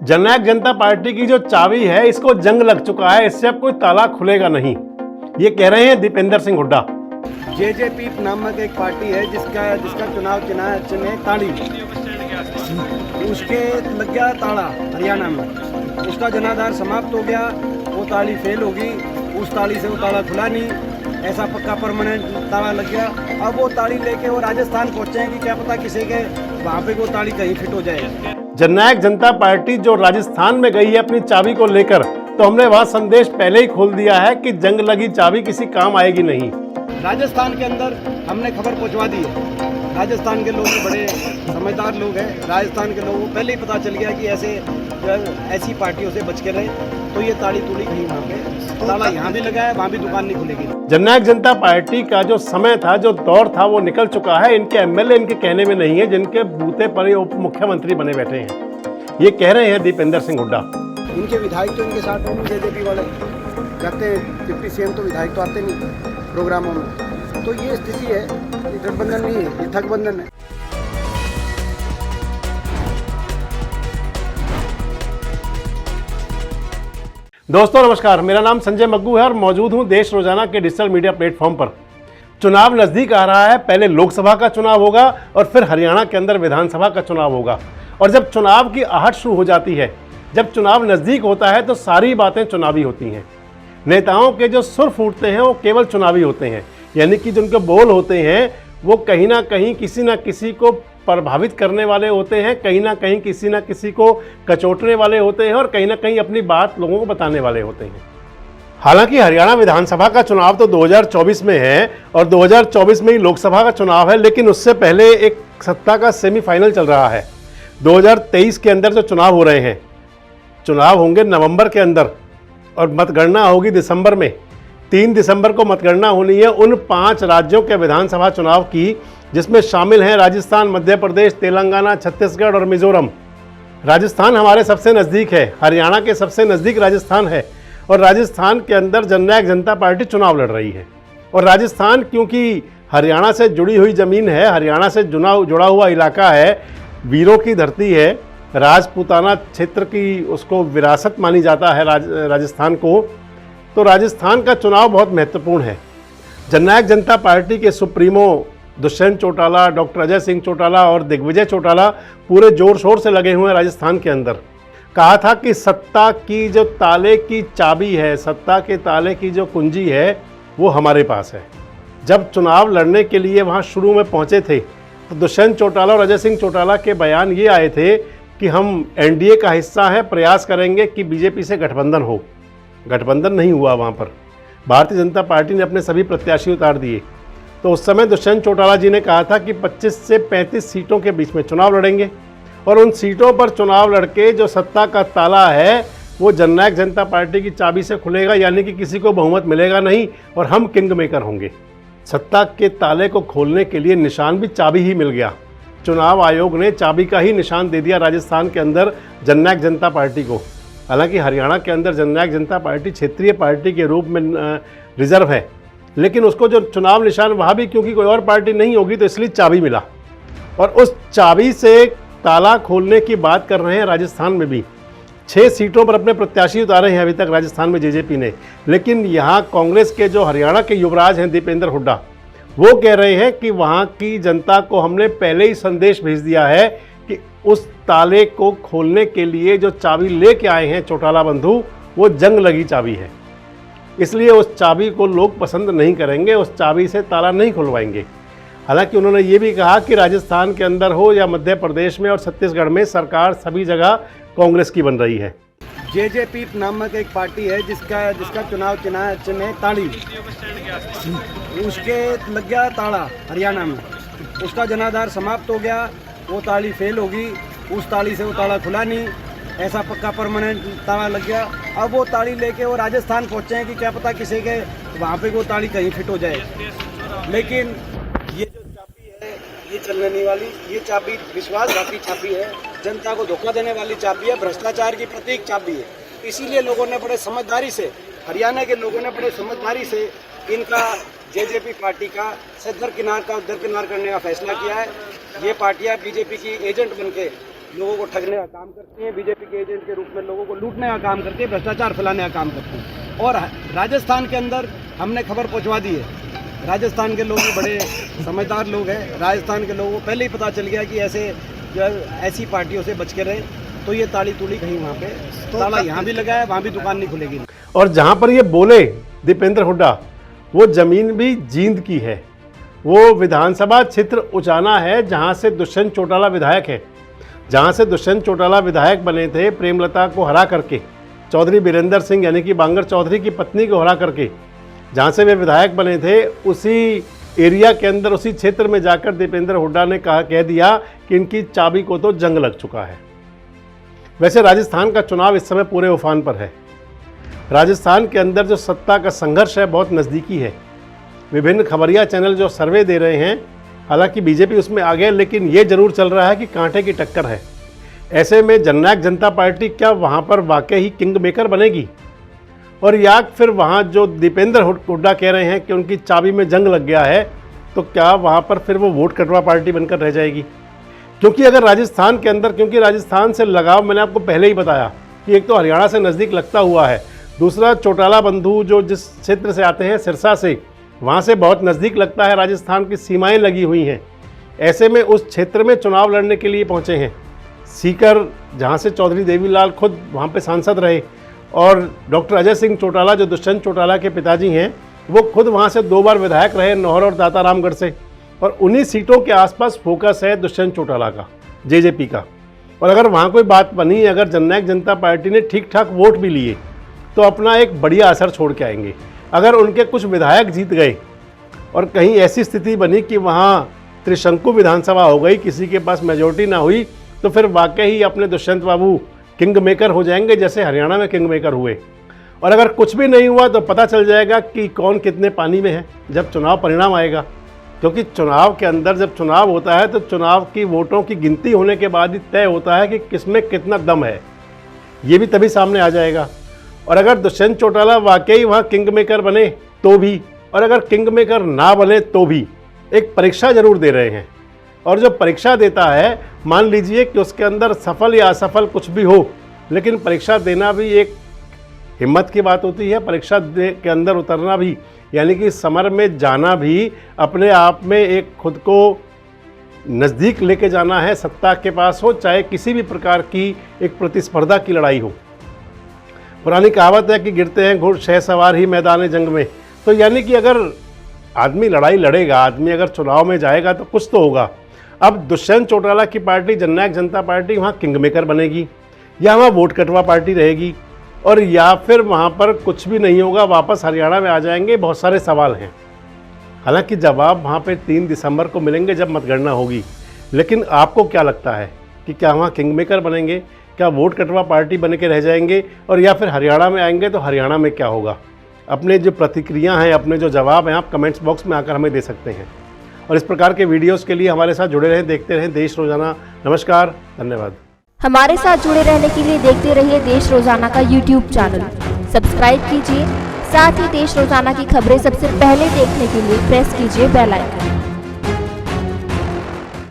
जननायक जनता party की जो चाबी है इसको जंग लग चुका है, इससे अब कोई ताला खुलेगा नहीं, ये कह रहे हैं दीपेंद्र सिंह हुड्डा। जेजेपी नामक एक पार्टी है जिसका चुनाव चिन्ह है ताड़ी। उसके लग गया ताला हरियाणा में, उसका जनाधार समाप्त हो गया, वो ताली फेल होगी, उस ताली से वो ताला खुला नहीं, ऐसा पक्का परमानेंट ताला लग गया। अब वो ताली लेके वो राजस्थान पहुंचे हैं कि क्या पता किसी के वहाँ पे वो ताली कहीं फिट हो जाए। जननायक जनता पार्टी जो राजस्थान में गई है अपनी चाबी को लेकर, तो हमने वहां संदेश पहले ही खोल दिया है कि जंग लगी चाबी किसी काम आएगी नहीं। राजस्थान के अंदर हमने खबर पहुंचवा दी है। राजस्थान के लोग बड़े समझदार लोग हैं। राजस्थान के लोगों को पहले ही पता चल गया कि ऐसी पार्टियों से बच के रहे, तो ये ताली तुड़ी कहीं वहाँ पे ताला यहाँ भी लगा है, वहाँ भी दुकान नहीं खुलेगी। जननायक जनता पार्टी का जो समय था, जो दौर था, वो निकल चुका है। इनके एमएलए इनके कहने में नहीं है, जिनके बूते पर ये उप मुख्यमंत्री बने बैठे हैं, ये कह रहे हैं दीपेंद्र सिंह हुड्डा। इनके विधायक तो इनके साथ हैं, जेजेपी वाले जाते हैं, डिप्टी सीएम तो विधायक तो आते नहीं प्रोग्रामों में। तो ये स्थिति है, ये गठबंधन नहीं है, ये थकबंधन है। दोस्तों नमस्कार, मेरा नाम संजय मग्गू है और मौजूद हूं देश रोजाना के डिजिटल मीडिया प्लेटफॉर्म पर। चुनाव नजदीक आ रहा है, पहले लोकसभा का चुनाव होगा और फिर हरियाणा के अंदर विधानसभा का चुनाव होगा। और जब चुनाव की आहट शुरू हो जाती है, जब चुनाव नजदीक होता है, तो सारी बातें चुनावी होती हैं। नेताओं के जो सुर फूटते हैं वो केवल चुनावी होते हैं, यानी कि जिनके बोल होते हैं वो कहीं ना कहीं किसी ना किसी को प्रभावित करने वाले होते हैं, कहीं ना कहीं किसी ना किसी को कचोटने वाले होते हैं और कहीं ना कहीं अपनी बात लोगों को बताने वाले होते हैं। हालांकि हरियाणा विधानसभा का चुनाव तो 2024 में है और 2024 में ही लोकसभा का चुनाव है, लेकिन उससे पहले एक सत्ता का सेमीफाइनल चल रहा है। 2023 के अंदर जो चुनाव हो रहे हैं, चुनाव होंगे नवंबर के अंदर और मतगणना होगी दिसंबर में। 3 दिसंबर को मतगणना होनी है उन 5 राज्यों के विधानसभा चुनाव की, जिसमें शामिल हैं राजस्थान, मध्य प्रदेश, तेलंगाना, छत्तीसगढ़ और मिजोरम। राजस्थान हमारे सबसे नज़दीक है, हरियाणा के सबसे नज़दीक राजस्थान है और राजस्थान के अंदर जननायक जनता पार्टी चुनाव लड़ रही है। और राजस्थान क्योंकि हरियाणा से जुड़ी हुई ज़मीन है, हरियाणा से जुड़ा हुआ इलाका है, वीरों की धरती है, राजपूताना क्षेत्र की उसको विरासत मानी जाता है राजस्थान को, तो राजस्थान का चुनाव बहुत महत्वपूर्ण है। जननायक जनता पार्टी के सुप्रीमो दुष्यंत चौटाला, डॉक्टर अजय सिंह चौटाला और दिग्विजय चौटाला पूरे जोर शोर से लगे हुए हैं राजस्थान के अंदर। कहा था कि सत्ता की जो ताले की चाबी है, सत्ता के ताले की जो कुंजी है, वो हमारे पास है। जब चुनाव लड़ने के लिए वहाँ शुरू में पहुँचे थे, तो दुष्यंत चौटाला और अजय सिंह चौटाला के बयान ये आए थे कि हम एनडीए का हिस्सा है, प्रयास करेंगे कि बीजेपी से गठबंधन हो। गठबंधन नहीं हुआ वहाँ पर, भारतीय जनता पार्टी ने अपने सभी प्रत्याशी उतार दिए। तो उस समय दुष्यंत चौटाला जी ने कहा था कि 25 से 35 सीटों के बीच में चुनाव लड़ेंगे और उन सीटों पर चुनाव लड़के जो सत्ता का ताला है वो जननायक जनता पार्टी की चाबी से खुलेगा, यानी कि किसी को बहुमत मिलेगा नहीं और हम किंग मेकर होंगे। सत्ता के ताले को खोलने के लिए निशान भी चाबी ही मिल गया। चुनाव आयोग ने चाबी का ही निशान दे दिया राजस्थान के अंदर जननायक जनता पार्टी को। हालांकि हरियाणा के अंदर जननायक जनता पार्टी क्षेत्रीय पार्टी के रूप में रिजर्व है, लेकिन उसको जो चुनाव निशान वहाँ भी क्योंकि कोई और पार्टी नहीं होगी तो इसलिए चाबी मिला और उस चाबी से ताला खोलने की बात कर रहे हैं। राजस्थान में भी 6 सीटों पर अपने प्रत्याशी उतारे हैं अभी तक राजस्थान में जेजेपी ने, लेकिन यहाँ कांग्रेस के जो हरियाणा के युवराज हैं दीपेंद्र हुड्डा, वो कह रहे हैं कि वहाँ की जनता को हमने पहले ही संदेश भेज दिया है कि उस ताले को खोलने के लिए जो चाबी लेके आए हैं चौटाला बंधु, वो जंग लगी चाबी है, इसलिए उस चाबी को लोग पसंद नहीं करेंगे, उस चाबी से ताला नहीं खुलवाएंगे। हालांकि उन्होंने ये भी कहा कि राजस्थान के अंदर हो या मध्य प्रदेश में और छत्तीसगढ़ में, सरकार सभी जगह कांग्रेस की बन रही है। जेजेपी नामक एक पार्टी है जिसका चुनाव चिन्ह है ताड़ी। उसके लग गया ताला हरियाणा में, उसका जनाधार समाप्त हो गया, वो ताली फेल होगी, उस ताली से वो ताला खुला नहीं, ऐसा पक्का परमानेंट ताला लग गया। अब वो ताली लेके वो राजस्थान पहुंचे हैं कि क्या पता किसी के वहाँ पे वो ताली कहीं फिट हो जाए। लेकिन ये जो चाबी है ये चलने नहीं वाली, ये चाबी विश्वासघाती चाबी है, जनता को धोखा देने वाली चाबी है, भ्रष्टाचार की प्रतीक चाबी है। इसीलिए लोगों ने बड़े समझदारी से, हरियाणा के लोगों ने बड़े समझदारी से इनका जेजेपी पार्टी का दरकिनार करने का फैसला किया है। ये पार्टियां बीजेपी की एजेंट बनके लोगों को ठगने का काम करती हैं, बीजेपी के एजेंट के रूप में लोगों को लूटने का काम करती है, भ्रष्टाचार फैलाने का काम करती हैं। और राजस्थान के अंदर हमने खबर पहुंचवा दी है। राजस्थान के लोग बड़े समझदार लोग हैं। राजस्थान के लोगों को पहले ही पता चल गया कि ऐसी पार्टियों से बच के रहे, तो ये ताली तुली कहीं वहाँ पे ताला यहाँ भी लगा है, वहाँ भी दुकान नहीं खुलेगी। और जहाँ पर ये बोले दीपेंद्र हुड्डा, वो जमीन भी जींद की है। वो विधानसभा क्षेत्र उचाना है जहाँ से दुष्यंत चौटाला विधायक है, जहाँ से दुष्यंत चौटाला विधायक बने थे प्रेमलता को हरा करके, चौधरी बीरेंद्र सिंह यानी कि बांगर चौधरी की पत्नी को हरा करके जहाँ से वे विधायक बने थे, उसी एरिया के अंदर, उसी क्षेत्र में जाकर दीपेंद्र हुड्डा ने कह दिया कि इनकी चाबी को तो जंग लग चुका है। वैसे राजस्थान का चुनाव इस समय पूरे उफान पर है। राजस्थान के अंदर जो सत्ता का संघर्ष है बहुत नज़दीकी है। विभिन्न खबरिया चैनल जो सर्वे दे रहे हैं, हालांकि बीजेपी उसमें आ गए, लेकिन ये जरूर चल रहा है कि कांटे की टक्कर है। ऐसे में जननायक जनता पार्टी क्या वहाँ पर वाकई ही किंग मेकर बनेगी, और या फिर वहाँ जो दीपेंद्र हुड्डा कह रहे हैं कि उनकी चाबी में जंग लग गया है, तो क्या वहाँ पर फिर वो वोट कटवा पार्टी बनकर रह जाएगी? क्योंकि अगर राजस्थान के अंदर, क्योंकि राजस्थान से लगाव मैंने आपको पहले ही बताया कि एक तो हरियाणा से नज़दीक लगता हुआ है, दूसरा चौटाला बंधु जो जिस क्षेत्र से आते हैं सिरसा से, वहाँ से बहुत नज़दीक लगता है, राजस्थान की सीमाएं लगी हुई हैं। ऐसे में उस क्षेत्र में चुनाव लड़ने के लिए पहुँचे हैं। सीकर, जहाँ से चौधरी देवीलाल खुद वहाँ पे सांसद रहे, और डॉक्टर अजय सिंह चौटाला जो दुष्यंत चौटाला के पिताजी हैं, वो खुद वहाँ से 2 बार विधायक रहे, नौहर और दातारामगढ़ से, और उन्हीं सीटों के आसपास फोकस है दुष्यंत चौटाला का, जेजेपी का। और अगर वहाँ कोई बात बनी, अगर जननायक जनता पार्टी ने ठीक ठाक वोट भी लिए, तो अपना एक बढ़िया असर छोड़ के आएंगे। अगर उनके कुछ विधायक जीत गए और कहीं ऐसी स्थिति बनी कि वहाँ त्रिशंकु विधानसभा हो गई, किसी के पास मेजोरिटी ना हुई, तो फिर वाकई ही अपने दुष्यंत बाबू किंग मेकर हो जाएंगे, जैसे हरियाणा में किंग मेकर हुए। और अगर कुछ भी नहीं हुआ तो पता चल जाएगा कि कौन कितने पानी में है जब चुनाव परिणाम आएगा। क्योंकि चुनाव के अंदर जब चुनाव होता है तो चुनाव की वोटों की गिनती होने के बाद ही तय होता है कि किसमें कितना दम है, ये भी तभी सामने आ जाएगा। और अगर दुष्यंत चौटाला वाकई वहाँ किंग मेकर बने तो भी, और अगर किंग मेकर ना बने तो भी, एक परीक्षा जरूर दे रहे हैं। और जो परीक्षा देता है, मान लीजिए कि उसके अंदर सफल या असफल कुछ भी हो, लेकिन परीक्षा देना भी एक हिम्मत की बात होती है। परीक्षा के अंदर उतरना भी, यानी कि समर में जाना भी अपने आप में एक खुद को नज़दीक लेके जाना है सत्ता के पास हो, चाहे किसी भी प्रकार की एक प्रतिस्पर्धा की लड़ाई हो। पुरानी कहावत है कि गिरते हैं घुड़ शहसवार ही मैदान जंग में। तो यानी कि अगर आदमी लड़ाई लड़ेगा, आदमी अगर चुनाव में जाएगा तो कुछ तो होगा। अब दुष्यंत चौटाला की पार्टी जननायक जनता पार्टी वहाँ किंग मेकर बनेगी, या वहाँ वोट कटवा पार्टी रहेगी, और या फिर वहाँ पर कुछ भी नहीं होगा, वापस हरियाणा में आ जाएंगे। बहुत सारे सवाल हैं। हालांकि जवाब वहाँ पे 3 दिसंबर को मिलेंगे जब मतगणना होगी। लेकिन आपको क्या लगता है कि क्या वहाँ किंग मेकर बनेंगे, क्या वोट कटवा पार्टी बन के रह जाएंगे, और या फिर हरियाणा में आएंगे तो हरियाणा में क्या होगा? अपने जो प्रतिक्रिया हैं, अपने जो जवाब हैं, आप कमेंट्स बॉक्स में आकर हमें दे सकते हैं। और इस प्रकार के वीडियोस के लिए हमारे साथ जुड़े रहें, देखते रहें देश रोजाना। नमस्कार, धन्यवाद। हमारे साथ जुड़े रहने के लिए देखते रहिए देश रोजाना का YouTube चैनल। सब्सक्राइब कीजिए, साथ ही देश रोजाना की खबरें सबसे पहले देखने के लिए प्रेस कीजिए बेल आइकन।